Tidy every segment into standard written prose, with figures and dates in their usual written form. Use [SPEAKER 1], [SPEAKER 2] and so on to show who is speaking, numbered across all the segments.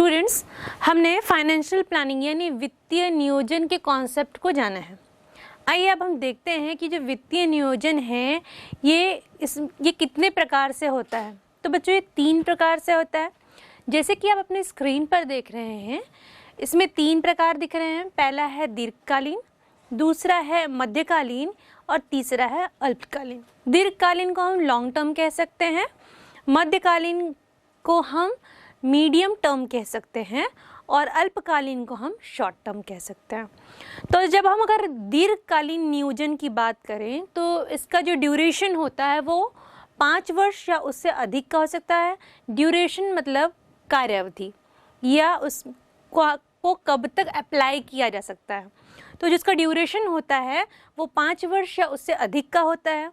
[SPEAKER 1] Students, हमने financial planning यानी वित्तीय नियोजन के कॉन्सेप्ट को जाना है। आइए अब हम देखते हैं कि जो वित्तीय नियोजन है ये कितने प्रकार से होता है। तो बच्चों ये 3 प्रकार से होता है। जैसे कि आप अपने स्क्रीन पर देख रहे हैं, इसमें 3 प्रकार दिख रहे हैं। पहला है दीर्घकालीन, दूसरा है मध्यकालीन और तीसरा है अल्पकालीन। दीर्घकालीन को हम लॉन्ग टर्म कह सकते हैं, मध्यकालीन को हम मीडियम टर्म कह सकते हैं और अल्पकालीन को हम शॉर्ट टर्म कह सकते हैं। तो जब हम अगर दीर्घकालीन नियोजन की बात करें तो इसका जो ड्यूरेशन होता है वो 5 वर्ष या उससे अधिक का हो सकता है। ड्यूरेशन मतलब कार्यावधि या उसको कब तक अप्लाई किया जा सकता है। तो जिसका ड्यूरेशन होता है वो 5 वर्ष या उससे अधिक का होता है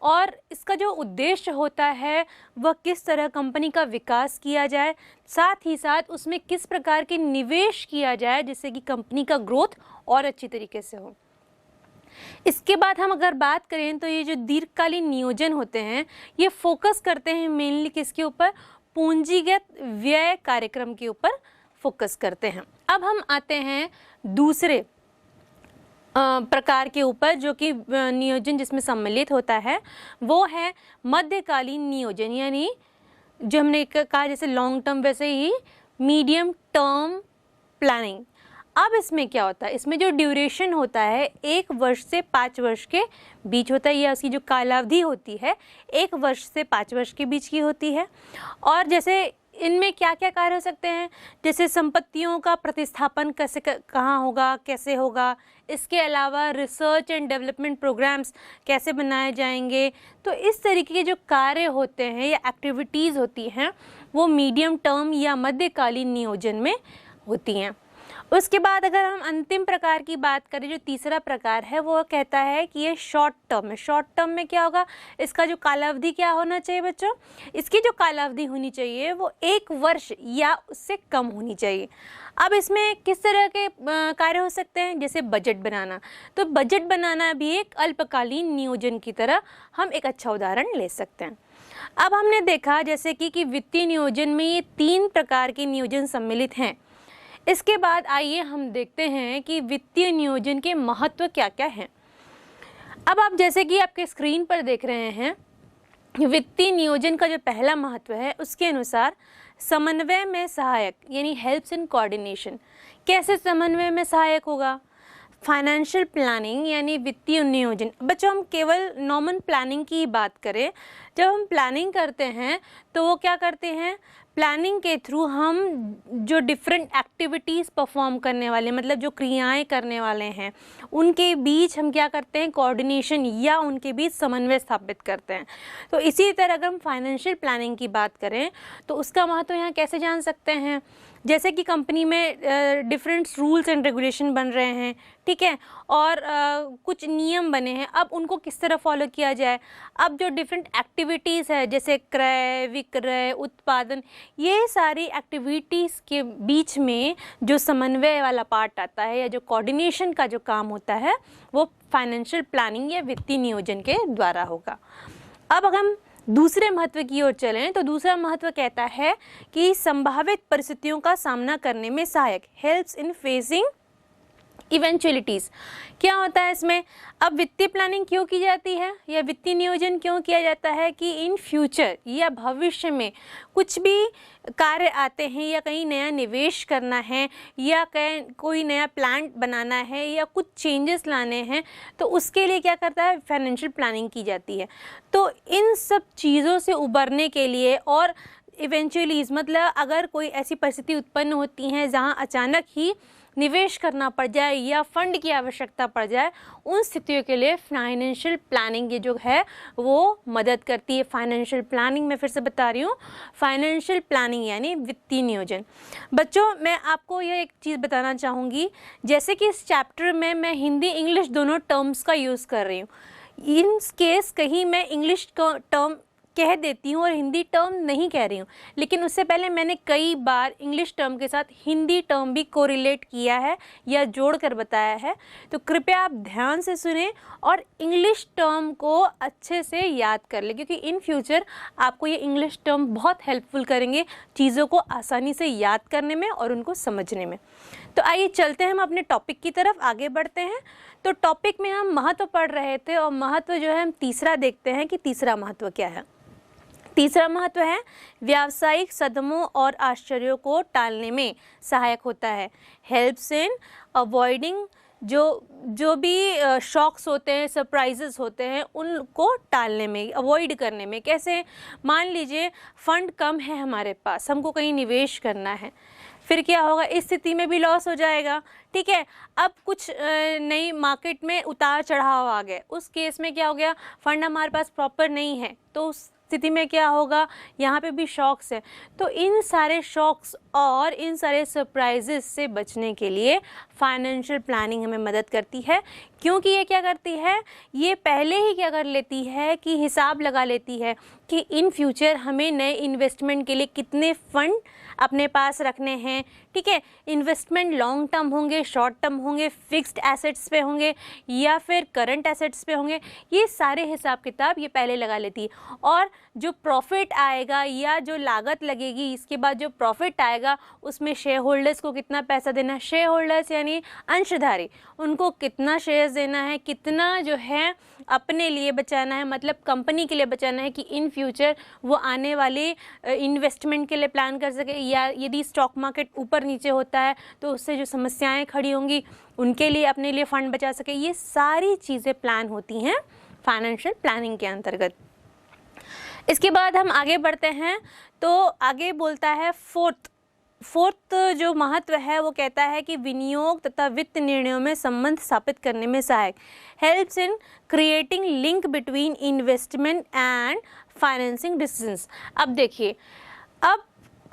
[SPEAKER 1] और इसका जो उद्देश्य होता है वह किस तरह कंपनी का विकास किया जाए, साथ ही साथ उसमें किस प्रकार के निवेश किया जाए जिससे कि कंपनी का ग्रोथ और अच्छी तरीके से हो। इसके बाद हम अगर बात करें तो ये जो दीर्घकालीन नियोजन होते हैं ये फोकस करते हैं मेनली किसके ऊपर, पूंजीगत व्यय कार्यक्रम के ऊपर फोकस करते हैं। अब हम आते हैं दूसरे प्रकार के ऊपर जो कि नियोजन जिसमें सम्मिलित होता है वो है मध्यकालीन नियोजन, यानी जो हमने कहा जैसे लॉन्ग टर्म वैसे ही मीडियम टर्म प्लानिंग। अब इसमें क्या होता है, इसमें जो ड्यूरेशन होता है 1 वर्ष से 5 वर्ष के बीच होता है, या उसकी जो कालावधि होती है 1 वर्ष से 5 वर्ष के बीच की होती है। और जैसे इनमें क्या क्या कार्य हो सकते हैं, जैसे संपत्तियों का प्रतिस्थापन कैसे कहाँ होगा, कैसे होगा, इसके अलावा रिसर्च एंड डेवलपमेंट प्रोग्राम्स कैसे बनाए जाएंगे। तो इस तरीके के जो कार्य होते हैं या एक्टिविटीज़ होती हैं वो मीडियम टर्म या मध्यकालीन नियोजन में होती हैं। उसके बाद अगर हम अंतिम प्रकार की बात करें, जो तीसरा प्रकार है वो कहता है कि ये शॉर्ट टर्म है। शॉर्ट टर्म में क्या होगा, इसका जो कालावधि क्या होना चाहिए बच्चों, इसकी जो कालावधि होनी चाहिए वो 1 वर्ष या उससे कम होनी चाहिए। अब इसमें किस तरह के कार्य हो सकते हैं, जैसे बजट बनाना। तो बजट बनाना भी एक अल्पकालीन नियोजन की तरह हम एक अच्छा उदाहरण ले सकते हैं। अब हमने देखा जैसे कि वित्तीय नियोजन में ये 3 प्रकार के नियोजन सम्मिलित हैं। इसके बाद आइए हम देखते हैं कि वित्तीय नियोजन के महत्व क्या क्या हैं। अब आप जैसे कि आपके स्क्रीन पर देख रहे हैं, वित्तीय नियोजन का जो पहला महत्व है उसके अनुसार समन्वय में सहायक, यानी हेल्प्स इन कोऑर्डिनेशन। कैसे समन्वय में सहायक होगा, फाइनेंशियल प्लानिंग यानी वित्तीय नियोजन। बच्चों हम केवल नॉर्मल प्लानिंग की बात करें, जब हम प्लानिंग करते हैं तो वो क्या करते हैं, प्लानिंग के थ्रू हम जो डिफरेंट एक्टिविटीज़ परफॉर्म करने वाले, मतलब जो क्रियाएं करने वाले हैं उनके बीच हम क्या करते हैं, कोऑर्डिनेशन या उनके बीच समन्वय स्थापित करते हैं। तो इसी तरह अगर हम फाइनेंशियल प्लानिंग की बात करें तो उसका महत्व यहाँ कैसे जान सकते हैं, जैसे कि कंपनी में डिफरेंट रूल्स एंड रेगुलेशन बन रहे हैं, ठीक है, और कुछ नियम बने हैं, अब उनको किस तरह फॉलो किया जाए। अब जो डिफरेंट एक्टिविटीज़ है जैसे क्रय विक्रय उत्पादन, ये सारी एक्टिविटीज़ के बीच में जो समन्वय वाला पार्ट आता है या जो कोऑर्डिनेशन का जो काम होता है वो फाइनेंशियल प्लानिंग या वित्तीय नियोजन के द्वारा होगा। अब अगर हम दूसरे महत्व की ओर चलें तो दूसरा महत्व कहता है कि संभावित परिस्थितियों का सामना करने में सहायक, हेल्प्स इन फेसिंग इवेंचुअलिटीज़। क्या होता है इसमें, अब वित्तीय प्लानिंग क्यों की जाती है या वित्तीय नियोजन क्यों किया जाता है कि इन फ्यूचर या भविष्य में कुछ भी कार्य आते हैं या कहीं नया निवेश करना है या कोई नया प्लांट बनाना है या कुछ चेंजेस लाने हैं, तो उसके लिए क्या करता है, फाइनेंशियल प्लानिंग की जाती है। तो इन सब चीज़ों से उबरने के लिए और इवेंचुअलीज मतलब अगर कोई ऐसी परिस्थिति उत्पन्न होती है जहां अचानक ही निवेश करना पड़ जाए या फंड की आवश्यकता पड़ जाए, उन स्थितियों के लिए फाइनेंशियल प्लानिंग ये जो है वो मदद करती है। फाइनेंशियल प्लानिंग मैं फिर से बता रही हूँ, फाइनेंशियल प्लानिंग यानी वित्तीय नियोजन। बच्चों मैं आपको यह एक चीज़ बताना चाहूँगी, जैसे कि इस चैप्टर में मैं हिंदी इंग्लिश दोनों टर्म्स का यूज़ कर रही हूँ। इन केस कहीं मैं इंग्लिश टर्म कह देती हूँ और हिंदी टर्म नहीं कह रही हूँ, लेकिन उससे पहले मैंने कई बार इंग्लिश टर्म के साथ हिंदी टर्म भी कोरिलेट किया है या जोड़ कर बताया है। तो कृपया आप ध्यान से सुनें और इंग्लिश टर्म को अच्छे से याद कर लें, क्योंकि इन फ्यूचर आपको ये इंग्लिश टर्म बहुत हेल्पफुल करेंगे चीज़ों को आसानी से याद करने में और उनको समझने में। तो आइए चलते हैं हम अपने टॉपिक की तरफ आगे बढ़ते हैं। तो टॉपिक में हम महत्व पढ़ रहे थे और महत्व जो है हम तीसरा देखते हैं कि तीसरा महत्व क्या है। तीसरा महत्व है व्यावसायिक सदमों और आश्चर्यों को टालने में सहायक होता है। हेल्प्स इन अवॉइडिंग जो भी शॉक्स होते हैं, सरप्राइजेस होते हैं, उनको टालने में, अवॉइड करने में। कैसे? मान लीजिए फंड कम है हमारे पास, हमको कहीं निवेश करना है, फिर क्या होगा? इस स्थिति में भी लॉस हो जाएगा। ठीक है, अब कुछ नई मार्केट में उतार चढ़ाव आ गए, उस केस में क्या हो गया? फंड हमारे पास प्रॉपर नहीं है, तो उस स्थिति में क्या होगा? यहाँ पे भी शॉक्स है। तो इन सारे शॉक्स और इन सारे सरप्राइजेस से बचने के लिए फाइनेंशियल प्लानिंग हमें मदद करती है। क्योंकि ये क्या करती है? ये पहले ही क्या कर लेती है कि हिसाब लगा लेती है कि इन फ्यूचर हमें नए इन्वेस्टमेंट के लिए कितने फंड अपने पास रखने हैं। ठीक है, इन्वेस्टमेंट लॉन्ग टर्म होंगे, शॉर्ट टर्म होंगे, फिक्स्ड एसेट्स पे होंगे या फिर करंट एसेट्स पे होंगे, ये सारे हिसाब किताब ये पहले लगा लेती है। और जो प्रॉफिट आएगा या जो लागत लगेगी, इसके बाद जो प्रॉफिट आएगा उसमें शेयर होल्डर्स को कितना पैसा देना है, शेयर होल्डर्स यानी अंशधारी, उनको कितना शेयर्स देना है, कितना जो है अपने लिए बचाना है, मतलब कंपनी के लिए बचाना है कि इन फ्यूचर वो आने वाले इन्वेस्टमेंट के लिए प्लान कर सके, या यदि स्टॉक मार्केट ऊपर नीचे होता है तो उससे जो समस्याएं खड़ी होंगी उनके लिए अपने लिए फ़ंड बचा सके। ये सारी चीज़ें प्लान होती हैं फाइनेंशियल प्लानिंग के अंतर्गत। इसके बाद हम आगे बढ़ते हैं तो आगे बोलता है फोर्थ जो महत्व है वो कहता है कि विनियोग तथा वित्त निर्णयों में संबंध स्थापित करने में सहायक। Helps in creating link between investment and financing decisions. अब देखिए, अब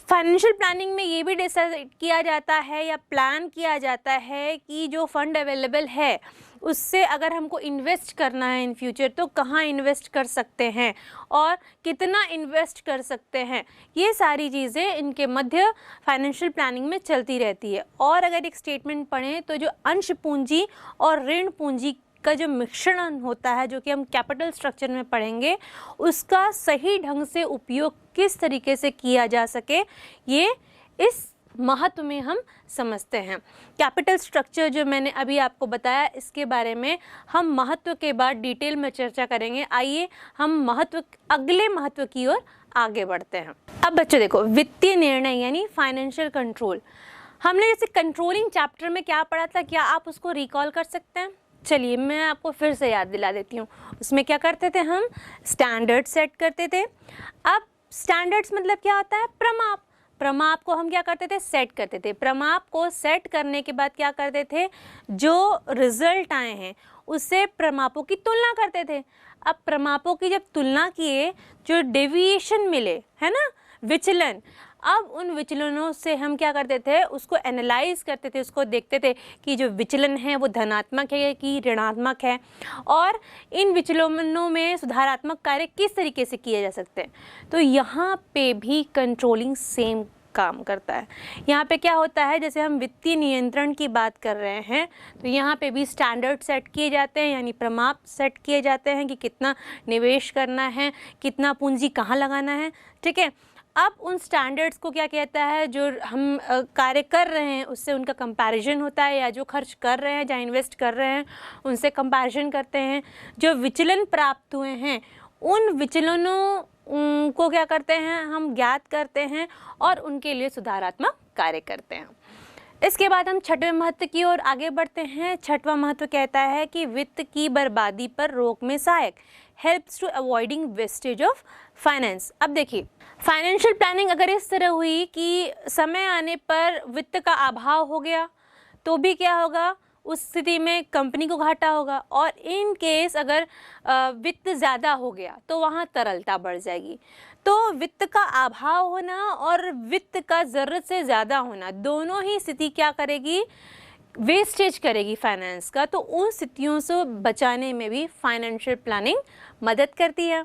[SPEAKER 1] फाइनेंशियल प्लानिंग में ये भी डिसाइड किया जाता है या प्लान किया जाता है कि जो फंड अवेलेबल है उससे अगर हमको इन्वेस्ट करना है इन फ्यूचर तो कहाँ इन्वेस्ट कर सकते हैं और कितना इन्वेस्ट कर सकते हैं। ये सारी चीज़ें इनके मध्य फाइनेंशियल प्लानिंग में चलती रहती है। और अगर एक स्टेटमेंट पढ़ें तो जो अंश पूंजी और ऋण पूंजी का जो मिश्रण होता है, जो कि हम कैपिटल स्ट्रक्चर में पढ़ेंगे, उसका सही ढंग से उपयोग किस तरीके से किया जा सके, ये इस महत्व में हम समझते हैं। कैपिटल स्ट्रक्चर जो मैंने अभी आपको बताया, इसके बारे में हम महत्व के बाद डिटेल में चर्चा करेंगे। आइए हम अगले महत्व की ओर आगे बढ़ते हैं। अब बच्चों देखो, वित्तीय निर्णय यानी फाइनेंशियल कंट्रोल। हमने जैसे कंट्रोलिंग चैप्टर में क्या पढ़ा था, क्या आप उसको रिकॉल कर सकते हैं? चलिए मैं आपको फिर से याद दिला देती हूँ। उसमें क्या करते थे हम? स्टैंडर्ड सेट करते थे। अब स्टैंडर्ड्स मतलब क्या होता है? प्रमाप। प्रमाप को हम क्या करते थे? सेट करते थे। प्रमाप को सेट करने के बाद क्या करते थे? जो रिजल्ट आए हैं उससे प्रमापों की तुलना करते थे। अब प्रमापों की जब तुलना किए, जो डेविएशन मिले, है ना, विचलन, अब उन विचलनों से हम क्या करते थे? उसको एनालाइज करते थे, उसको देखते थे कि जो विचलन है वो धनात्मक है कि ऋणात्मक है, और इन विचलनों में सुधारात्मक कार्य किस तरीके से किए जा सकते हैं। तो यहाँ पे भी कंट्रोलिंग सेम काम करता है। यहाँ पे क्या होता है, जैसे हम वित्तीय नियंत्रण की बात कर रहे हैं तो यहाँ पे भी स्टैंडर्ड सेट किए जाते हैं, यानी प्रमाप सेट किए जाते हैं कि कितना निवेश करना है, कितना पूंजी कहाँ लगाना है। ठीक है, अब उन स्टैंडर्ड्स को क्या कहता है? जो हम कार्य कर रहे हैं उससे उनका कंपैरिजन होता है, या जो खर्च कर रहे हैं, जहाँ इन्वेस्ट कर रहे हैं उनसे कंपैरिजन करते हैं। जो विचलन प्राप्त हुए हैं उन विचलनों को क्या करते हैं? हम ज्ञात करते हैं और उनके लिए सुधारात्मक कार्य करते हैं। इसके बाद हम छठवें महत्व की ओर आगे बढ़ते हैं। छठवां महत्व कहता है कि वित्त की बर्बादी पर रोक में सहायक। Helps to avoiding wastage of finance. अब देखिए, फाइनेंशियल प्लानिंग अगर इस तरह हुई कि समय आने पर वित्त का अभाव हो गया तो भी क्या होगा? उस स्थिति में कंपनी को घाटा होगा। और इन केस अगर वित्त ज़्यादा हो गया तो वहाँ तरलता बढ़ जाएगी। तो वित्त का अभाव होना और वित्त का ज़रूरत से ज़्यादा होना, दोनों ही स्थिति क्या करेगी? वेस्टेज करेगी फाइनेंस का। तो उन स्थितियों से बचाने में भी फाइनेंशियल प्लानिंग मदद करती है।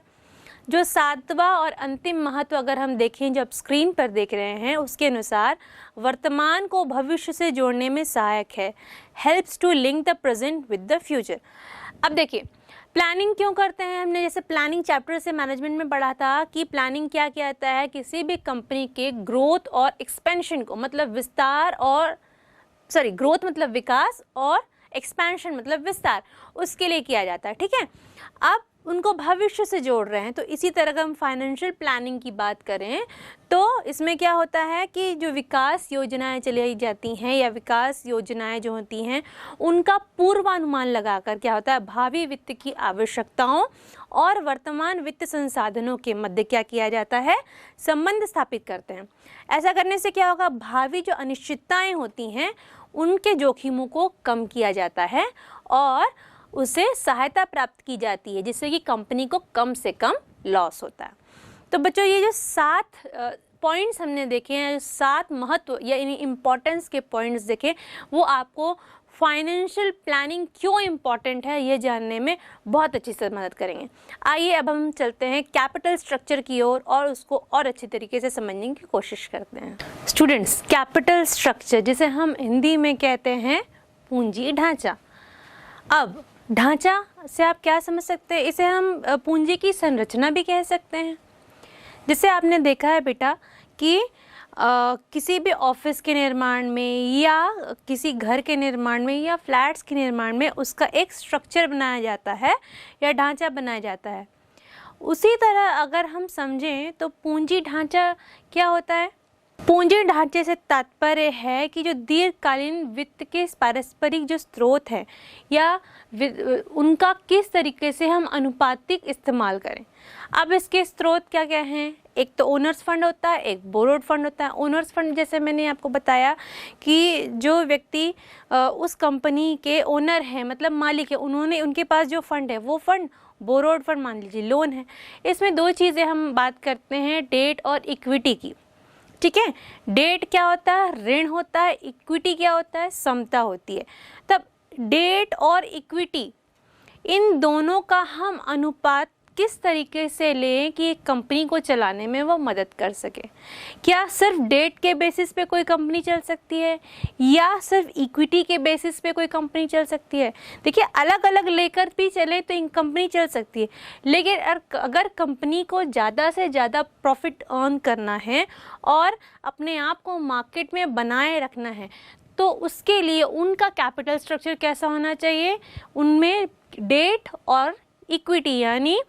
[SPEAKER 1] जो 7वां और अंतिम महत्व अगर हम देखें, जो आप स्क्रीन पर देख रहे हैं, उसके अनुसार वर्तमान को भविष्य से जोड़ने में सहायक है। Helps to link the present with the future. अब देखिए प्लानिंग क्यों करते हैं, हमने जैसे प्लानिंग चैप्टर से मैनेजमेंट में पढ़ा था कि प्लानिंग क्या कहता है, किसी भी कंपनी के ग्रोथ और एक्सपेंशन को, मतलब विस्तार और ग्रोथ मतलब विकास और एक्सपेंशन मतलब विस्तार, उसके लिए किया जाता है। ठीक है, अब उनको भविष्य से जोड़ रहे हैं। तो इसी तरह का हम फाइनेंशियल प्लानिंग की बात करें तो इसमें क्या होता है कि जो विकास योजनाएं चलाई जाती हैं या विकास योजनाएं जो होती हैं उनका पूर्वानुमान लगाकर क्या होता है, भावी वित्त की आवश्यकताओं और वर्तमान वित्त संसाधनों के मध्य क्या किया जाता है, संबंध स्थापित करते हैं। ऐसा करने से क्या होगा, भावी जो अनिश्चितताएं होती हैं उनके जोखिमों को कम किया जाता है और उसे सहायता प्राप्त की जाती है, जिससे कि कंपनी को कम से कम लॉस होता है। तो बच्चों ये जो 7 पॉइंट्स हमने देखे हैं, 7 महत्व या इम्पोर्टेंस के पॉइंट्स देखे, वो आपको फाइनेंशियल प्लानिंग क्यों इम्पॉर्टेंट है ये जानने में बहुत अच्छी से मदद करेंगे। आइए अब हम चलते हैं कैपिटल स्ट्रक्चर की ओर और उसको और अच्छी तरीके से समझने की कोशिश करते हैं। स्टूडेंट्स, कैपिटल स्ट्रक्चर जिसे हम हिंदी में कहते हैं पूंजी ढांचा। अब ढांचा से आप क्या समझ सकते हैं, इसे हम पूंजी की संरचना भी कह सकते हैं। जैसे आपने देखा है बेटा कि किसी भी ऑफिस के निर्माण में या किसी घर के निर्माण में या फ्लैट्स के निर्माण में उसका एक स्ट्रक्चर बनाया जाता है या ढांचा बनाया जाता है। उसी तरह अगर हम समझें तो पूंजी ढांचा क्या होता है, पूंजी ढांचे से तात्पर्य है कि जो दीर्घकालीन वित्त के पारस्परिक जो स्रोत हैं या उनका किस तरीके से हम अनुपातिक इस्तेमाल करें। अब इसके स्रोत क्या क्या हैं, एक तो ओनर्स फंड होता है, एक बोरोड फंड होता है। ओनर्स फंड जैसे मैंने आपको बताया कि जो व्यक्ति उस कंपनी के ओनर हैं, मतलब मालिक है, उनके पास जो फंड है वो फंड बोरोड फंड मान लीजिए लोन है। इसमें 2 चीज़ें हम बात करते हैं, डेट और इक्विटी की। ठीक है, डेट क्या होता है, ऋण होता है, इक्विटी क्या होता है, समता होती है। तब डेट और इक्विटी इन दोनों का हम अनुपात किस तरीके से लें कि एक कंपनी को चलाने में वो मदद कर सके। क्या सिर्फ डेट के बेसिस पे कोई कंपनी चल सकती है या सिर्फ इक्विटी के बेसिस पे कोई कंपनी चल सकती है। देखिए अलग अलग लेकर भी चले तो कंपनी चल सकती है, लेकिन अगर कंपनी को ज़्यादा से ज़्यादा प्रॉफिट अर्न करना है और अपने आप को मार्केट में बनाए रखना है तो उसके लिए उनका कैपिटल स्ट्रक्चर कैसा होना चाहिए, उनमें डेट और इक्विटी यानी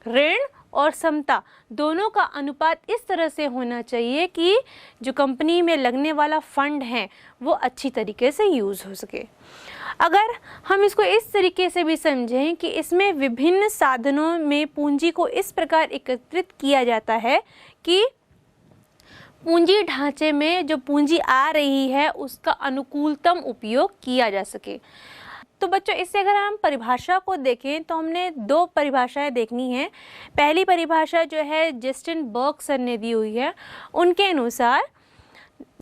[SPEAKER 1] ऋण और समता दोनों का अनुपात इस तरह से होना चाहिए कि जो कंपनी में लगने वाला फंड है वो अच्छी तरीके से यूज़ हो सके। अगर हम इसको इस तरीके से भी समझें कि इसमें विभिन्न साधनों में पूंजी को इस प्रकार एकत्रित किया जाता है कि पूंजी ढांचे में जो पूंजी आ रही है उसका अनुकूलतम उपयोग किया जा सके। तो बच्चों इससे अगर हम परिभाषा को देखें तो हमने 2 परिभाषाएं देखनी है। पहली परिभाषा जो है जस्टिन बर्ग सर ने दी हुई है, उनके अनुसार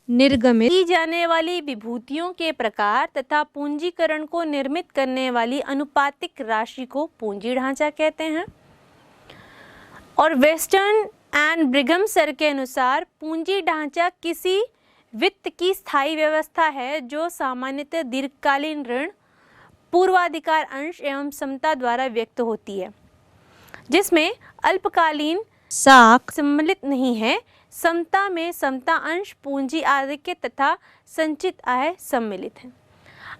[SPEAKER 1] निर्गमित की जाने वाली विभूतियों के प्रकार तथा पूंजीकरण को निर्मित करने वाली अनुपातिक राशि को पूंजी ढांचा कहते हैं। और वेस्टर्न एंड ब्रिघम सर के अनुसार पूंजी ढांचा किसी वित्त की स्थायी व्यवस्था है जो सामान्यतः दीर्घकालीन ऋण, पूर्वाधिकार अंश एवं समता द्वारा व्यक्त होती है, जिसमें अल्पकालीन साख सम्मिलित नहीं है। समता में समता अंश, पूंजी आधिक्य तथा संचित आय सम्मिलित है।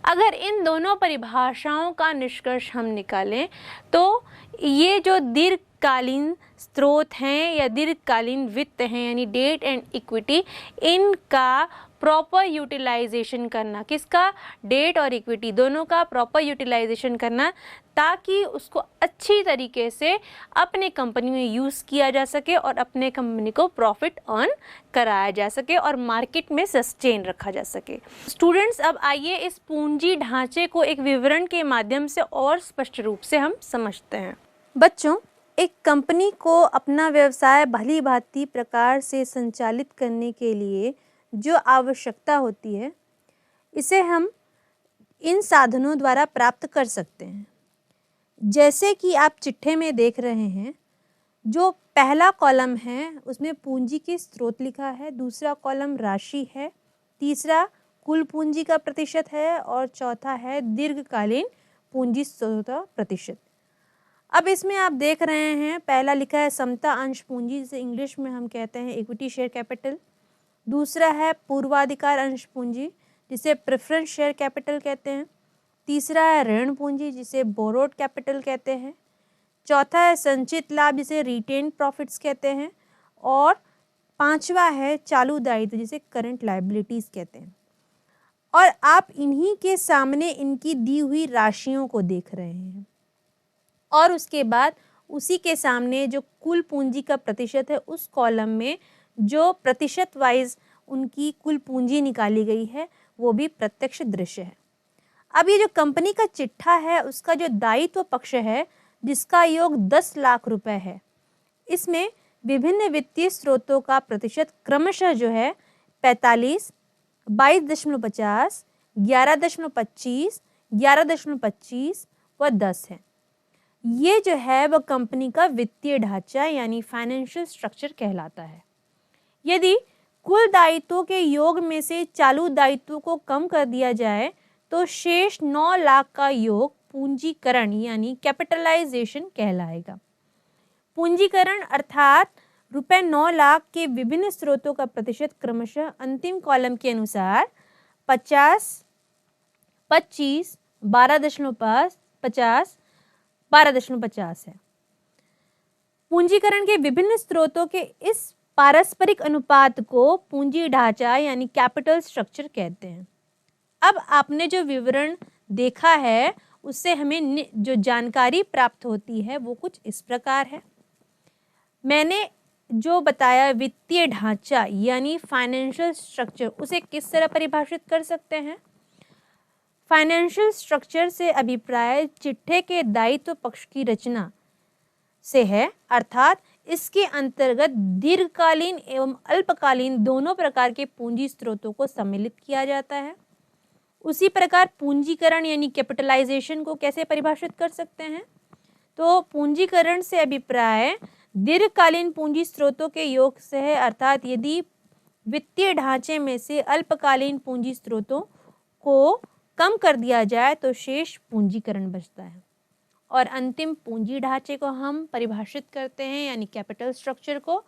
[SPEAKER 1] अगर इन दोनों परिभाषाओं का निष्कर्ष हम निकालें तो ये जो दीर्घकालीन स्रोत हैं या दीर्घकालीन वित्त हैं यानी डेट एंड इक्विटी, इनका प्रॉपर यूटिलाइजेशन करना, किसका, डेट और इक्विटी दोनों का प्रॉपर यूटिलाइजेशन करना ताकि उसको अच्छी तरीके से अपने कंपनी में यूज़ किया जा सके और अपने कंपनी को प्रॉफिट अर्न कराया जा सके और मार्केट में सस्टेन रखा जा सके। स्टूडेंट्स अब आइए इस पूंजी ढांचे को एक विवरण के माध्यम से और स्पष्ट रूप से हम समझते हैं। बच्चों, एक कंपनी को अपना व्यवसाय भली भांति प्रकार से संचालित करने के लिए जो आवश्यकता होती है इसे हम इन साधनों द्वारा प्राप्त कर सकते हैं। जैसे कि आप चिट्ठे में देख रहे हैं, जो पहला कॉलम है उसमें पूंजी के स्रोत लिखा है, दूसरा कॉलम राशि है, तीसरा कुल पूंजी का प्रतिशत है और चौथा है दीर्घकालीन पूंजी स्रोत प्रतिशत। अब इसमें आप देख रहे हैं पहला लिखा है समता अंश पूंजी, जिसे इंग्लिश में हम कहते हैं इक्विटी शेयर कैपिटल। दूसरा है पूर्वाधिकार अंश पूंजी, जिसे प्रेफरेंस शेयर कैपिटल कहते हैं। तीसरा है ऋण पूंजी, जिसे बोरोड कैपिटल कहते हैं। चौथा है संचित लाभ, जिसे रिटेन प्रॉफिट्स कहते हैं। और पांचवा है चालू दायित्व, जिसे करंट लायबिलिटीज कहते हैं। और आप इन्हीं के सामने इनकी दी हुई राशियों को देख रहे हैं और उसके बाद उसी के सामने जो कुल पूंजी का प्रतिशत है उस कॉलम में जो प्रतिशत वाइज उनकी कुल पूंजी निकाली गई है वो भी प्रत्यक्ष दृश्य है। अब ये जो कंपनी का चिट्ठा है उसका जो दायित्व पक्ष है जिसका योग 10 लाख रुपए है, इसमें विभिन्न वित्तीय स्रोतों का प्रतिशत क्रमशः जो है 45, 22.50, 11.25, 11.25 व 10 है। ये जो है वह कंपनी का वित्तीय ढांचा यानी फाइनेंशियल स्ट्रक्चर कहलाता है। यदि कुल दायित्वों के योग में से चालू दायित्वों को कम कर दिया जाए तो शेष 9 लाख का योग पूंजीकरण यानी कैपिटलाइजेशन कहलाएगा। पूंजीकरण अर्थात रुपए 9 लाख के विभिन्न स्रोतों का प्रतिशत क्रमशः अंतिम कॉलम के अनुसार 50, 25, 12.5, 50, 12.50 है। पूंजीकरण के विभिन्न स्रोतों के इस पारस्परिक अनुपात को पूंजी ढांचा यानी कैपिटल स्ट्रक्चर कहते हैं। अब आपने जो विवरण देखा है उससे हमें जो जानकारी प्राप्त होती है वो कुछ इस प्रकार है। मैंने जो बताया वित्तीय ढांचा यानी फाइनेंशियल स्ट्रक्चर, उसे किस तरह परिभाषित कर सकते हैं? फाइनेंशियल स्ट्रक्चर से अभिप्राय चिट्ठे के दायित्व पक्ष की रचना से है, अर्थात इसके अंतर्गत दीर्घकालीन एवं अल्पकालीन दोनों प्रकार के पूंजी स्रोतों को सम्मिलित किया जाता है। उसी प्रकार पूंजीकरण यानी कैपिटलाइजेशन को कैसे परिभाषित कर सकते हैं? तो पूंजीकरण से अभिप्राय दीर्घकालीन पूंजी स्रोतों के योग से है, अर्थात यदि वित्तीय ढांचे में से अल्पकालीन पूंजी स्रोतों को कम कर दिया जाए तो शेष पूंजीकरण बचता है। और अंतिम पूंजी ढांचे को हम परिभाषित करते हैं यानी कैपिटल स्ट्रक्चर को,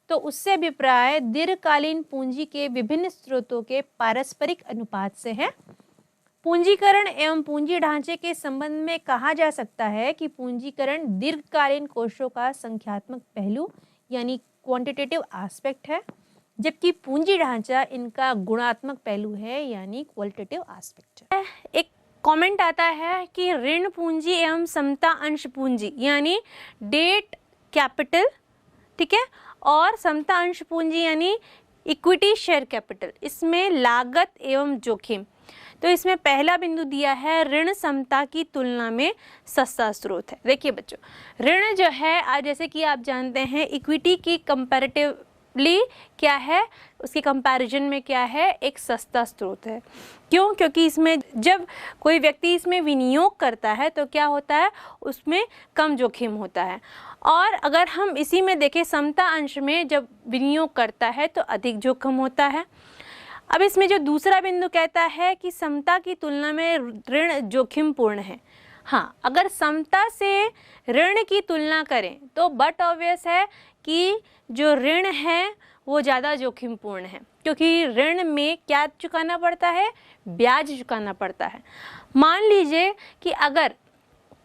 [SPEAKER 1] तो उससे अभिप्राय दीर्घकालीन पूंजी के विभिन्न स्रोतों के पारस्परिक अनुपात से है। पूंजीकरण एवं पूंजी ढांचे के संबंध में कहा जा सकता है कि पूंजीकरण दीर्घकालीन कोषों का संख्यात्मक पहलू यानी क्वांटिटेटिव एस्पेक्ट है, जबकि पूंजी ढांचा इनका गुणात्मक पहलू है यानी क्वालिटेटिव एस्पेक्ट है। एक कमेंट आता है कि ऋण पूंजी एवं समता अंश पूंजी यानी डेट कैपिटल, ठीक है, और समता अंश पूंजी यानी इक्विटी शेयर कैपिटल, इसमें लागत एवं जोखिम। तो इसमें पहला बिंदु दिया है ऋण समता की तुलना में सस्ता स्रोत है। देखिए बच्चों, ऋण जो है आज जैसे कि आप जानते हैं इक्विटी की कंपैरेटिवली क्या है, उसके कंपैरिजन में क्या है, एक सस्ता स्रोत है। क्यों? क्योंकि इसमें जब कोई व्यक्ति इसमें विनियोग करता है तो क्या होता है, उसमें कम जोखिम होता है। और अगर हम इसी में देखें समता अंश में जब विनियोग करता है तो अधिक जोखिम होता है। अब इसमें जो दूसरा बिंदु कहता है कि समता की तुलना में ऋण जोखिमपूर्ण है। हाँ, अगर समता से ऋण की तुलना करें तो बट ऑब्वियस है कि जो ऋण है वो ज़्यादा जोखिमपूर्ण है, क्योंकि ऋण में क्या चुकाना पड़ता है, ब्याज चुकाना पड़ता है। मान लीजिए कि अगर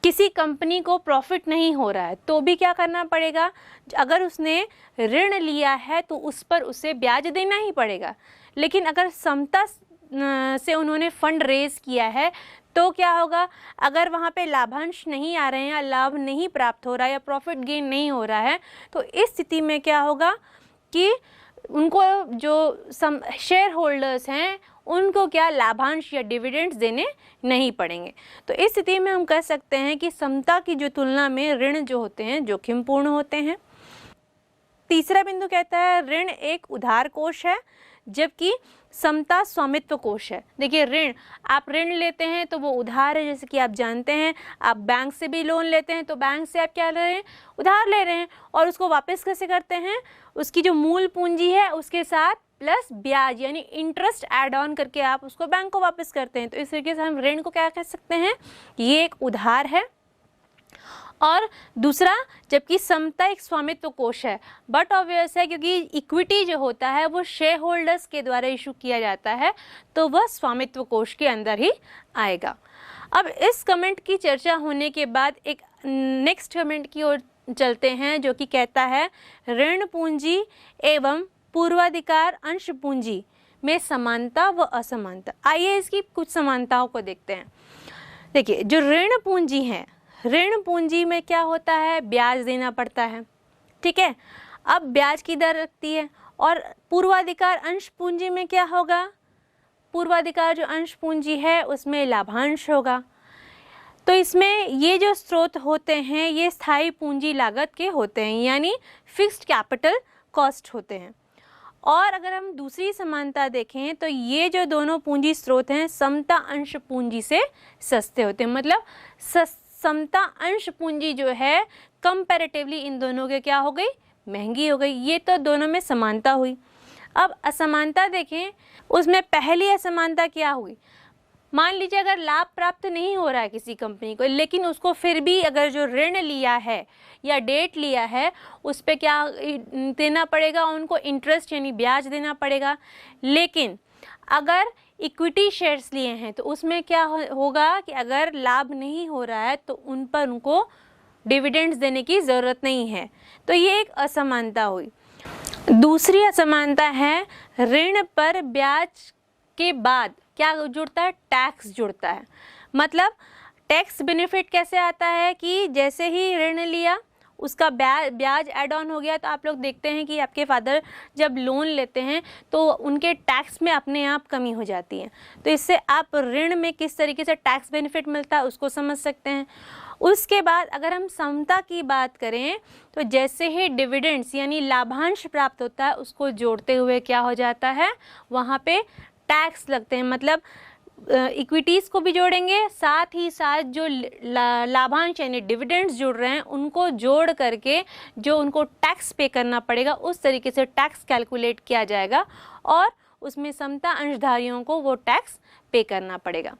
[SPEAKER 1] किसी कंपनी को प्रॉफिट नहीं हो रहा है तो भी क्या करना पड़ेगा, अगर उसने ऋण लिया है तो उस पर उसे ब्याज देना ही पड़ेगा। लेकिन अगर समता से उन्होंने फंड रेज किया है तो क्या होगा, अगर वहाँ पे लाभांश नहीं आ रहे हैं या लाभ नहीं प्राप्त हो रहा है या प्रॉफिट गेन नहीं हो रहा है तो इस स्थिति में क्या होगा कि उनको जो शेयर होल्डर्स हैं उनको क्या लाभांश या डिविडेंड्स देने नहीं पड़ेंगे। तो इस स्थिति में हम कह सकते हैं कि समता की जो तुलना में ऋण जो होते हैं जोखिमपूर्ण होते हैं। तीसरा बिंदु कहता है ऋण एक उधार कोष है, जबकि समता स्वामित्व कोष है। देखिए ऋण, आप ऋण लेते हैं तो वो उधार है, जैसे कि आप जानते हैं। आप बैंक से भी लोन लेते हैं तो बैंक से आप क्या ले रहे हैं, उधार ले रहे हैं, और उसको वापस कैसे करते हैं, उसकी जो मूल पूंजी है उसके साथ प्लस ब्याज यानी इंटरेस्ट ऐड ऑन करके आप उसको बैंक को वापस करते हैं। तो इस तरीके से हम ऋण को क्या कह सकते हैं, ये एक उधार है। और दूसरा, जबकि समता एक स्वामित्व कोष है, बट ऑब्वियस है क्योंकि इक्विटी जो होता है वो शेयर होल्डर्स के द्वारा इशू किया जाता है, तो वह स्वामित्व कोष के अंदर ही आएगा। अब इस कमेंट की चर्चा होने के बाद एक नेक्स्ट कमेंट की ओर चलते हैं, जो कि कहता है ऋण पूंजी एवं पूर्वाधिकार अंश पूंजी में समानता व असमानता। आइए इसकी कुछ समानताओं को देखते हैं। देखिए, जो ऋण पूंजी है, ऋण पूंजी में क्या होता है, ब्याज देना पड़ता है, ठीक है। अब ब्याज की दर रखती है। और पूर्वाधिकार अंश पूंजी में क्या होगा, पूर्वाधिकार जो अंश पूंजी है उसमें लाभांश होगा। तो इसमें ये जो स्रोत होते हैं ये स्थायी पूंजी लागत के होते हैं, यानी फिक्स्ड कैपिटल कॉस्ट होते हैं। और अगर हम दूसरी समानता देखें तो ये जो दोनों पूंजी स्रोत हैं समता अंश पूंजी से सस्ते होते हैं। मतलब समता अंश पूंजी जो है कंपैरेटिवली इन दोनों के क्या हो गई, महंगी हो गई। ये तो दोनों में समानता हुई। अब असमानता देखें, उसमें पहली असमानता क्या हुई, मान लीजिए अगर लाभ प्राप्त नहीं हो रहा है किसी कंपनी को, लेकिन उसको फिर भी अगर जो ऋण लिया है या डेट लिया है उस पर क्या देना पड़ेगा, उनको इंटरेस्ट यानी ब्याज देना पड़ेगा। लेकिन अगर इक्विटी शेयर्स लिए हैं तो उसमें क्या होगा कि अगर लाभ नहीं हो रहा है तो उन पर उनको डिविडेंड्स देने की ज़रूरत नहीं है। तो ये एक असमानता हुई। दूसरी असमानता है ऋण पर ब्याज के बाद क्या जुड़ता है, टैक्स जुड़ता है। मतलब टैक्स बेनिफिट कैसे आता है कि जैसे ही ऋण लिया उसका ब्याज ऐड ऑन हो गया, तो आप लोग देखते हैं कि आपके फादर जब लोन लेते हैं तो उनके टैक्स में अपने आप कमी हो जाती है। तो इससे आप ऋण में किस तरीके से टैक्स बेनिफिट मिलता है उसको समझ सकते हैं। उसके बाद अगर हम समता की बात करें तो जैसे ही डिविडेंड्स यानी लाभांश प्राप्त होता है उसको जोड़ते हुए क्या हो जाता है, वहाँ पे टैक्स लगते हैं। मतलब इक्विटीज़ को भी जोड़ेंगे, साथ ही साथ जो लाभांश यानी डिविडेंड्स जुड़ रहे हैं उनको जोड़ करके जो उनको टैक्स पे करना पड़ेगा उस तरीके से टैक्स कैलकुलेट किया जाएगा और उसमें समता अंशधारियों को वो टैक्स पे करना पड़ेगा।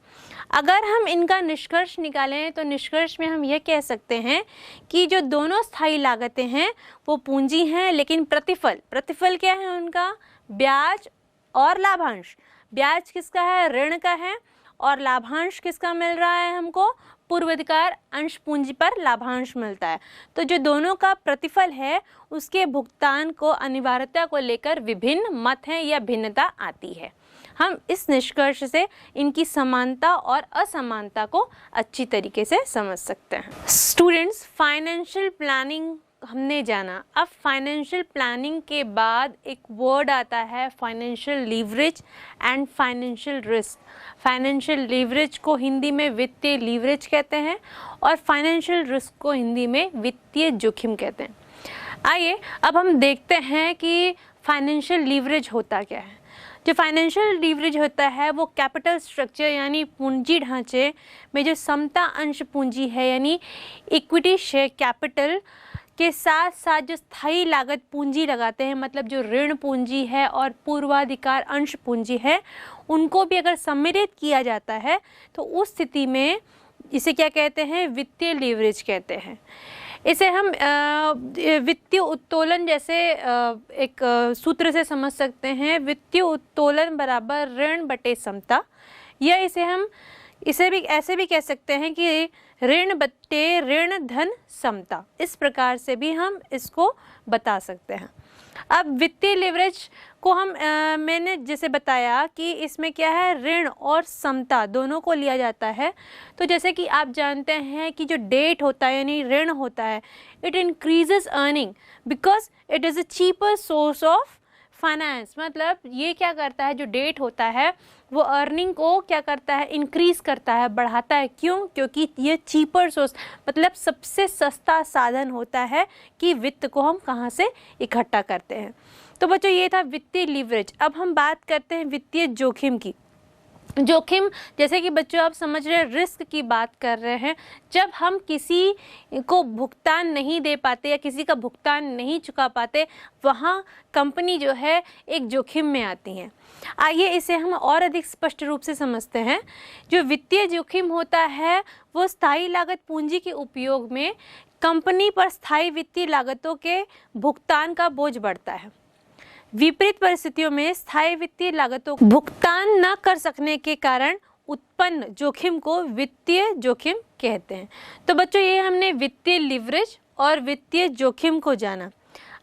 [SPEAKER 1] अगर हम इनका निष्कर्ष निकालें तो निष्कर्ष में हम ये कह सकते हैं कि जो दोनों स्थायी लागतें हैं वो पूंजी हैं, लेकिन प्रतिफल क्या है उनका, ब्याज और लाभांश। ब्याज किसका है, ऋण का है, और लाभांश किसका मिल रहा है हमको, पूर्वाधिकार अंश पूंजी पर लाभांश मिलता है। तो जो दोनों का प्रतिफल है उसके भुगतान को अनिवार्यता को लेकर विभिन्न मत हैं या भिन्नता आती है। हम इस निष्कर्ष से इनकी समानता और असमानता को अच्छी तरीके से समझ सकते हैं। स्टूडेंट्स, फाइनेंशियल प्लानिंग हमने जाना। अब फाइनेंशियल प्लानिंग के बाद एक वर्ड आता है financial leverage and financial risk. Financial leverage को हिंदी में वित्तीय लीवरेज कहते हैं और फाइनेंशियल रिस्क को हिंदी में वित्तीय जोखिम कहते हैं। आइए अब हम देखते हैं कि फाइनेंशियल लीवरेज होता क्या है। जो फाइनेंशियल लीवरेज होता है वो कैपिटल स्ट्रक्चर यानी पूंजी ढांचे में जो समता अंश पूंजी है यानी इक्विटी शेयर कैपिटल के साथ साथ जो स्थायी लागत पूंजी लगाते हैं, मतलब जो ऋण पूंजी है और पूर्वाधिकार अंश पूंजी है, उनको भी अगर सम्मिलित किया जाता है तो उस स्थिति में इसे क्या कहते हैं, वित्तीय लीवरेज कहते हैं। इसे हम वित्तीय उत्तोलन जैसे एक सूत्र से समझ सकते हैं, वित्तीय उत्तोलन बराबर ऋण बटे समता, या इसे भी ऐसे भी कह सकते हैं कि ऋण बटे ऋण धन समता। इस प्रकार से भी हम इसको बता सकते हैं। अब वित्तीय लीवरेज को हम मैंने जैसे बताया कि इसमें क्या है, ऋण और समता दोनों को लिया जाता है। तो जैसे कि आप जानते हैं कि जो डेट होता है यानी ऋण होता है, it increases earning because it is a cheaper source of finance. मतलब ये क्या करता है, जो डेट होता है वो अर्निंग को क्या करता है, इंक्रीज करता है, बढ़ाता है। क्यों? क्योंकि ये चीपर सोर्स मतलब सबसे सस्ता साधन होता है कि वित्त को हम कहाँ से इकट्ठा करते हैं। तो बच्चों ये था वित्तीय लीवरेज। अब हम बात करते हैं वित्तीय जोखिम की। जोखिम जैसे कि बच्चों आप समझ रहे हैं, रिस्क की बात कर रहे हैं। जब हम किसी को भुगतान नहीं दे पाते या किसी का भुगतान नहीं चुका पाते, वहाँ कंपनी जो है एक जोखिम में आती है। आइए इसे हम और अधिक स्पष्ट रूप से समझते हैं। जो वित्तीय जोखिम होता है वो स्थायी लागत पूंजी के उपयोग में कंपनी पर स्थायी वित्तीय लागतों के भुगतान का बोझ बढ़ता है। विपरीत परिस्थितियों में स्थायी वित्तीय लागतों को भुगतान न कर सकने के कारण उत्पन्न जोखिम को वित्तीय जोखिम कहते हैं। तो बच्चों ये हमने वित्तीय लीवरेज और वित्तीय जोखिम को जाना।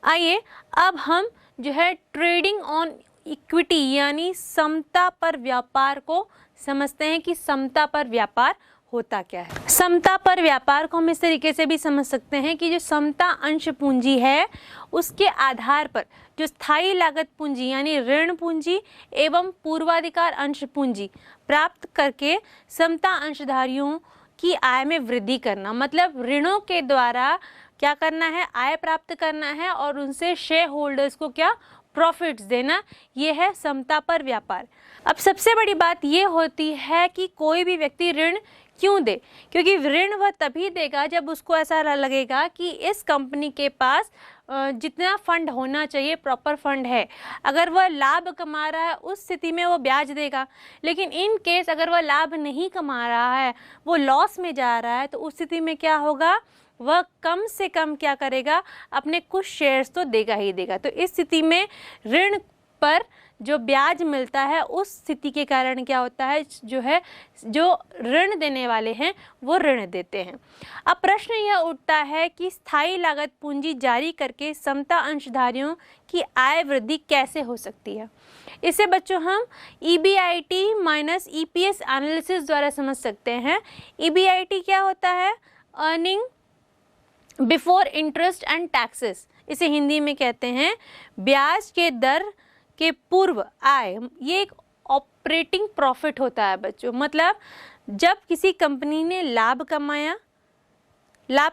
[SPEAKER 1] आइए अब हम जो है ट्रेडिंग ऑन इक्विटी यानी समता पर व्यापार को समझते हैं कि समता पर व्यापार होता क्या है। समता पर व्यापार को हम इस तरीके से भी समझ सकते हैं कि जो समता अंश पूंजी है उसके आधार पर जो स्थायी लागत पूंजी यानी ऋण पूंजी एवं पूर्वाधिकार अंश पूंजी प्राप्त करके समता अंशधारियों की आय में वृद्धि करना, मतलब ऋणों के द्वारा क्या करना है, आय प्राप्त करना है और उनसे शेयर होल्डर्स को क्या, प्रॉफिट्स देना। ये है समता पर व्यापार। अब सबसे बड़ी बात ये होती है कि कोई भी व्यक्ति ऋण क्यों दे, क्योंकि ऋण वह तभी देगा जब उसको ऐसा लगेगा कि इस कंपनी के पास जितना फंड होना चाहिए प्रॉपर फंड है। अगर वह लाभ कमा रहा है उस स्थिति में वो ब्याज देगा, लेकिन इन केस अगर वह लाभ नहीं कमा रहा है, वो लॉस में जा रहा है, तो उस स्थिति में क्या होगा, वह कम से कम क्या करेगा, अपने कुछ शेयर्स तो देगा ही देगा। तो इस स्थिति में ऋण पर जो ब्याज मिलता है उस स्थिति के कारण क्या होता है, जो ऋण देने वाले हैं वो ऋण देते हैं। अब प्रश्न यह उठता है कि स्थायी लागत पूंजी जारी करके समता अंशधारियों की आय वृद्धि कैसे हो सकती है। इसे बच्चों हम EBIT माइनस EPS एनालिसिस द्वारा समझ सकते हैं। EBIT क्या होता है, earning before interest and taxes, इसे हिंदी में कहते हैं ब्याज के दर के पूर्व आय। ये एक ऑपरेटिंग प्रॉफिट होता है बच्चों, मतलब जब किसी कंपनी ने लाभ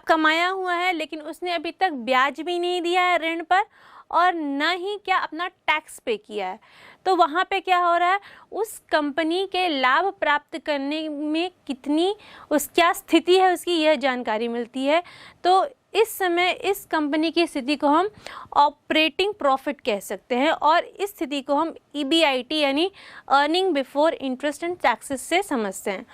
[SPEAKER 1] कमाया हुआ है लेकिन उसने अभी तक ब्याज भी नहीं दिया है ऋण पर और न ही क्या अपना टैक्स पे किया है, तो वहाँ पे क्या हो रहा है, उस कंपनी के लाभ प्राप्त करने में क्या स्थिति है उसकी, यह जानकारी मिलती है। तो इस समय इस कंपनी की स्थिति को हम ऑपरेटिंग प्रॉफिट कह सकते हैं और इस स्थिति को हम EBIT यानी earning before interest and taxes से समझते हैं।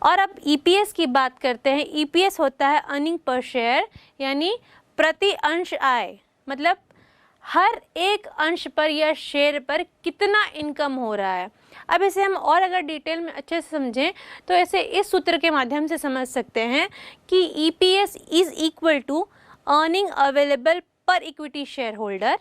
[SPEAKER 1] और अब EPS की बात करते हैं। EPS होता है अर्निंग पर शेयर यानी प्रति अंश आय, मतलब हर एक अंश पर या शेयर पर कितना इनकम हो रहा है। अब इसे हम और अगर डिटेल में अच्छे से समझें तो ऐसे इस सूत्र के माध्यम से समझ सकते हैं कि EPS is equal to earning available per equity shareholder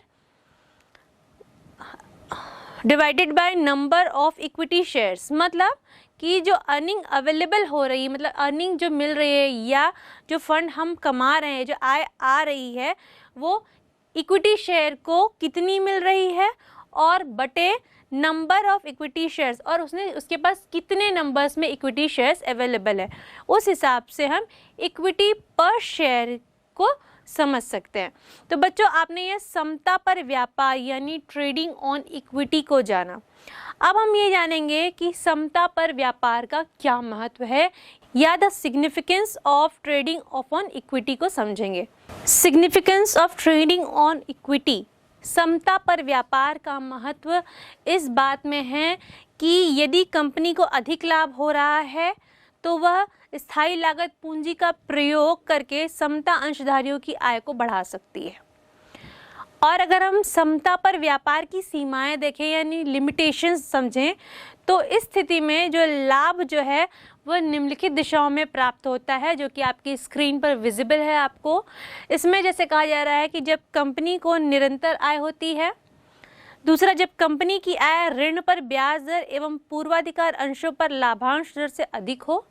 [SPEAKER 1] divided by number of equity shares, मतलब कि जो अर्निंग अवेलेबल हो रही है, मतलब अर्निंग जो मिल रही है या जो फंड हम कमा रहे हैं, जो आय आ रही है, वो इक्विटी शेयर को कितनी मिल रही है और बटे नंबर ऑफ इक्विटी शेयर्स, और उसके पास कितने नंबर्स में इक्विटी शेयर्स अवेलेबल है, उस हिसाब से हम इक्विटी पर शेयर को समझ सकते हैं। तो बच्चों आपने ये समता पर व्यापार यानी ट्रेडिंग ऑन इक्विटी को जाना। अब हम ये जानेंगे कि समता पर व्यापार का क्या महत्व है या the significance of trading on equity को समझेंगे। Significance of trading on equity, समता पर व्यापार का महत्व इस बात में है कि यदि कंपनी को अधिक लाभ हो रहा है तो वह स्थायी लागत पूंजी का प्रयोग करके समता अंशधारियों की आय को बढ़ा सकती है। और अगर हम समता पर व्यापार की सीमाएं देखें यानी लिमिटेशंस समझें, तो इस स्थिति में जो लाभ जो है वह निम्नलिखित दिशाओं में प्राप्त होता है, जो कि आपकी स्क्रीन पर विजिबल है आपको। इसमें जैसे कहा जा रहा है कि जब कंपनी को निरंतर आय होती है, दूसरा जब कंपनी की आय ऋण पर ब्याज दर एवं पूर्वाधिकार अंशों पर लाभांश दर से अधिक हो,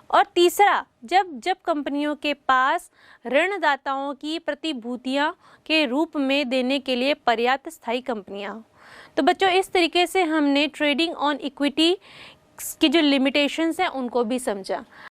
[SPEAKER 1] और तीसरा जब कंपनियों के पास ऋणदाताओं की प्रतिभूतियां के रूप में देने के लिए पर्याप्त स्थायी कंपनियां हो। तो बच्चों इस तरीके से हमने ट्रेडिंग ऑन इक्विटी की जो लिमिटेशंस हैं उनको भी समझा।